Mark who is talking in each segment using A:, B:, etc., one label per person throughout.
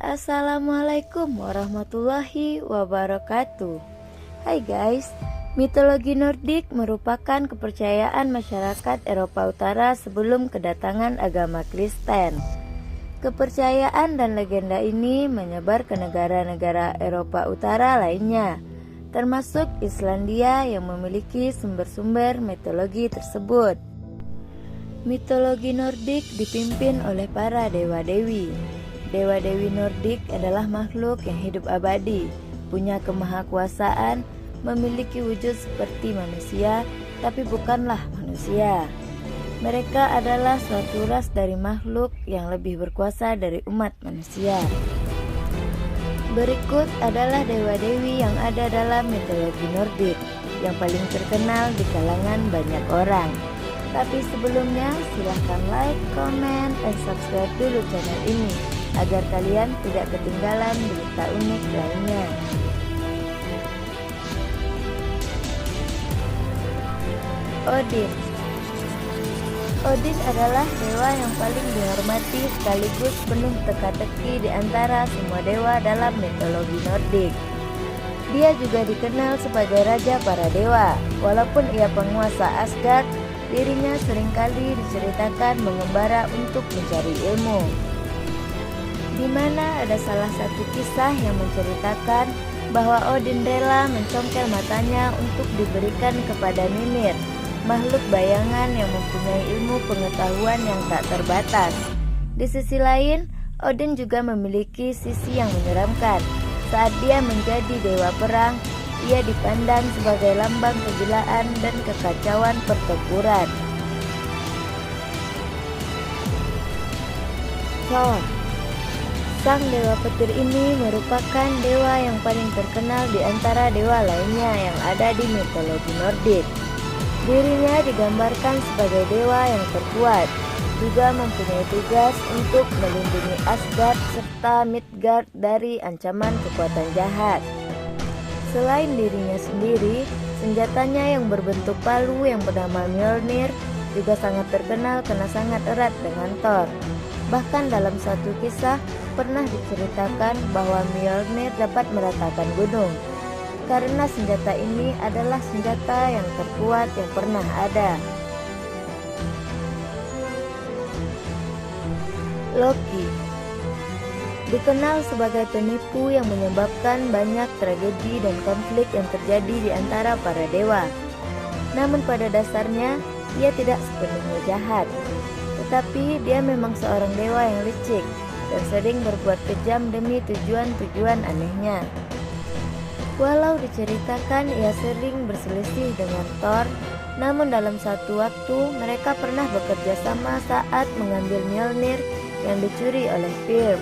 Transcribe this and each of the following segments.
A: Assalamualaikum warahmatullahi wabarakatuh. Hai guys, mitologi Nordik merupakan kepercayaan masyarakat Eropa Utara sebelum kedatangan agama Kristen. Kepercayaan dan legenda ini menyebar ke negara-negara Eropa Utara lainnya, termasuk Islandia yang memiliki sumber-sumber mitologi tersebut. Mitologi Nordik dipimpin oleh para dewa-dewi. Dewa-dewi Nordik adalah makhluk yang hidup abadi, punya kemahakuasaan, memiliki wujud seperti manusia, tapi bukanlah manusia. Mereka adalah suatu ras dari makhluk yang lebih berkuasa dari umat manusia. Berikut adalah dewa-dewi yang ada dalam mitologi Nordik, yang paling terkenal di kalangan banyak orang. Tapi sebelumnya, silahkan like, comment, dan subscribe dulu channel ini, agar kalian tidak ketinggalan berita unik lainnya. Odin. Odin adalah dewa yang paling dihormati sekaligus penuh teka-teki di antara semua dewa dalam mitologi Nordik. Dia juga dikenal sebagai raja para dewa. Walaupun ia penguasa Asgard, dirinya seringkali diceritakan mengembara untuk mencari ilmu. Di mana ada salah satu kisah yang menceritakan bahwa Odin rela mencongkel matanya untuk diberikan kepada Mimir, makhluk bayangan yang mempunyai ilmu pengetahuan yang tak terbatas. Di sisi lain, Odin juga memiliki sisi yang menyeramkan. Saat dia menjadi dewa perang, ia dipandang sebagai lambang kegilaan dan kekacauan pertempuran. Thor. Sang dewa petir ini merupakan dewa yang paling terkenal di antara dewa lainnya yang ada di mitologi Nordik. Dirinya digambarkan sebagai dewa yang terkuat, juga mempunyai tugas untuk melindungi Asgard serta Midgard dari ancaman kekuatan jahat. Selain dirinya sendiri, senjatanya yang berbentuk palu yang bernama Mjolnir juga sangat terkenal karena sangat erat dengan Thor. Bahkan dalam satu kisah pernah diceritakan bahwa Mjolnir dapat meratakan gunung, karena senjata ini adalah senjata yang terkuat yang pernah ada. Loki dikenal sebagai penipu yang menyebabkan banyak tragedi dan konflik yang terjadi di antara para dewa. Namun pada dasarnya, ia tidak sepenuhnya jahat. Tetapi dia memang seorang dewa yang licik dan sering berbuat kejam demi tujuan-tujuan anehnya. Walau diceritakan ia sering berselisih dengan Thor, namun dalam satu waktu mereka pernah bekerja sama saat mengambil Mjolnir yang dicuri oleh Thrym.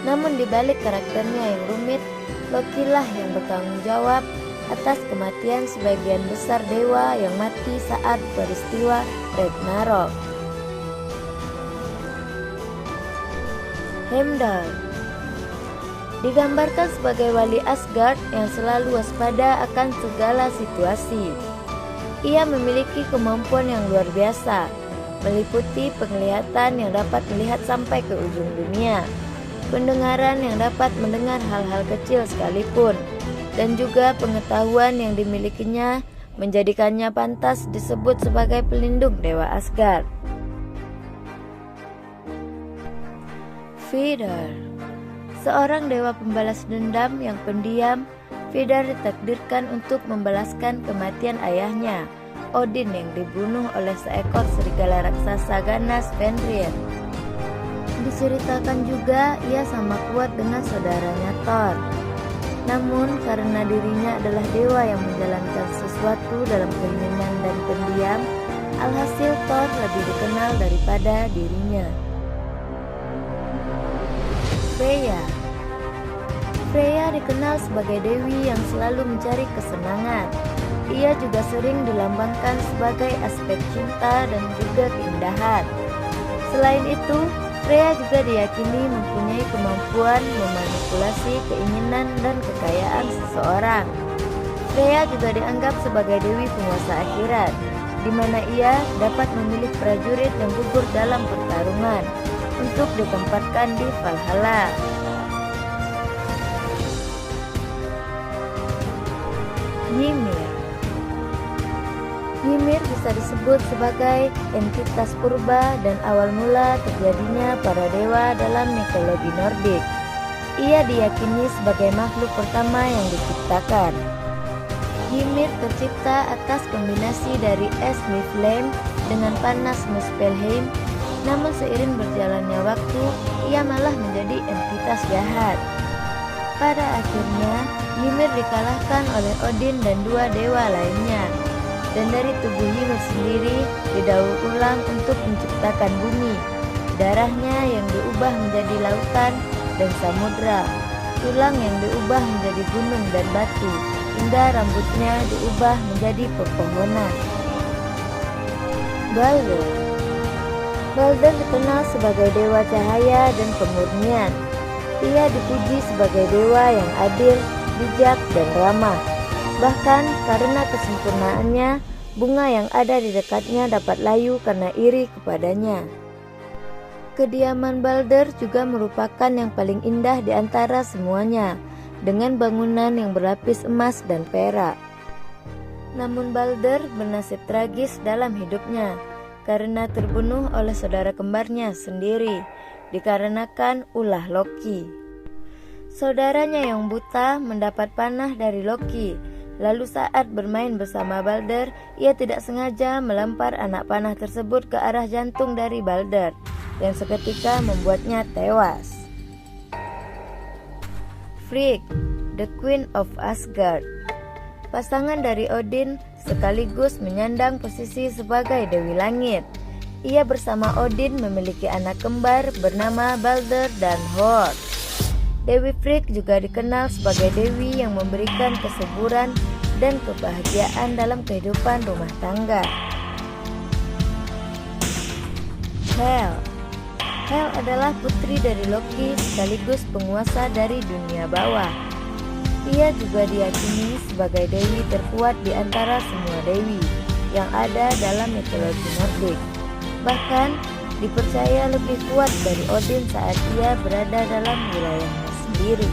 A: Namun dibalik karakternya yang rumit, Loki lah yang bertanggung jawab atas kematian sebagian besar dewa yang mati saat peristiwa Ragnarok. Heimdall digambarkan sebagai wali Asgard yang selalu waspada akan segala situasi. Ia memiliki kemampuan yang luar biasa, meliputi penglihatan yang dapat melihat sampai ke ujung dunia, pendengaran yang dapat mendengar hal-hal kecil sekalipun, dan juga pengetahuan yang dimilikinya menjadikannya pantas disebut sebagai pelindung dewa Asgard. Vidar, seorang dewa pembalas dendam yang pendiam, Vidar ditakdirkan untuk membalaskan kematian ayahnya, Odin, yang dibunuh oleh seekor serigala raksasa ganas Fenrir. Diceritakan juga ia sama kuat dengan saudaranya Thor. Namun karena dirinya adalah dewa yang menjalankan sesuatu dalam keinginan dan pendiam, alhasil Thor lebih dikenal daripada dirinya. Freya dikenal sebagai dewi yang selalu mencari kesenangan. Ia juga sering dilambangkan sebagai aspek cinta dan juga keindahan. Selain itu, Freya juga diyakini mempunyai kemampuan memanipulasi keinginan dan kekayaan seseorang. Freya juga dianggap sebagai dewi penguasa akhirat, di mana ia dapat memilih prajurit yang gugur dalam pertarungan untuk ditempatkan di Valhalla. Ymir. Ymir bisa disebut sebagai entitas purba dan awal mula terjadinya para dewa dalam mitologi Nordik. Ia diyakini sebagai makhluk pertama yang diciptakan. Ymir tercipta atas kombinasi dari es Niflheim dengan panas Muspelheim, namun seiring berjalannya waktu, ia malah menjadi entitas jahat. Pada akhirnya, Ymir dikalahkan oleh Odin dan dua dewa lainnya, dan dari tubuh Ymir sendiri didaur ulang untuk menciptakan bumi. Darahnya yang diubah menjadi lautan dan samudra, tulang yang diubah menjadi gunung dan batu, hingga rambutnya diubah menjadi pepohonan. Balder. Balder dikenal sebagai dewa cahaya dan kemurnian. Ia dipuji sebagai dewa yang adil, bijak, dan ramah. Bahkan karena kesempurnaannya, bunga yang ada di dekatnya dapat layu karena iri kepadanya. Kediaman Balder juga merupakan yang paling indah di antara semuanya, dengan bangunan yang berlapis emas dan perak. Namun Balder bernasib tragis dalam hidupnya, karena terbunuh oleh saudara kembarnya sendiri, dikarenakan ulah Loki. Saudaranya yang buta mendapat panah dari Loki. Lalu saat bermain bersama Balder, ia tidak sengaja melempar anak panah tersebut ke arah jantung dari Balder, yang seketika membuatnya tewas. Frigg, the Queen of Asgard. Pasangan dari Odin sekaligus menyandang posisi sebagai Dewi Langit. Ia bersama Odin memiliki anak kembar bernama Balder dan Hor. Dewi Frigg juga dikenal sebagai dewi yang memberikan kesuburan dan kebahagiaan dalam kehidupan rumah tangga. Hel. Hel adalah putri dari Loki sekaligus penguasa dari dunia bawah. Ia juga diyakini sebagai dewi terkuat di antara semua dewi yang ada dalam mitologi Nordik. Bahkan dipercaya lebih kuat dari Odin saat ia berada dalam wilayahnya sendiri.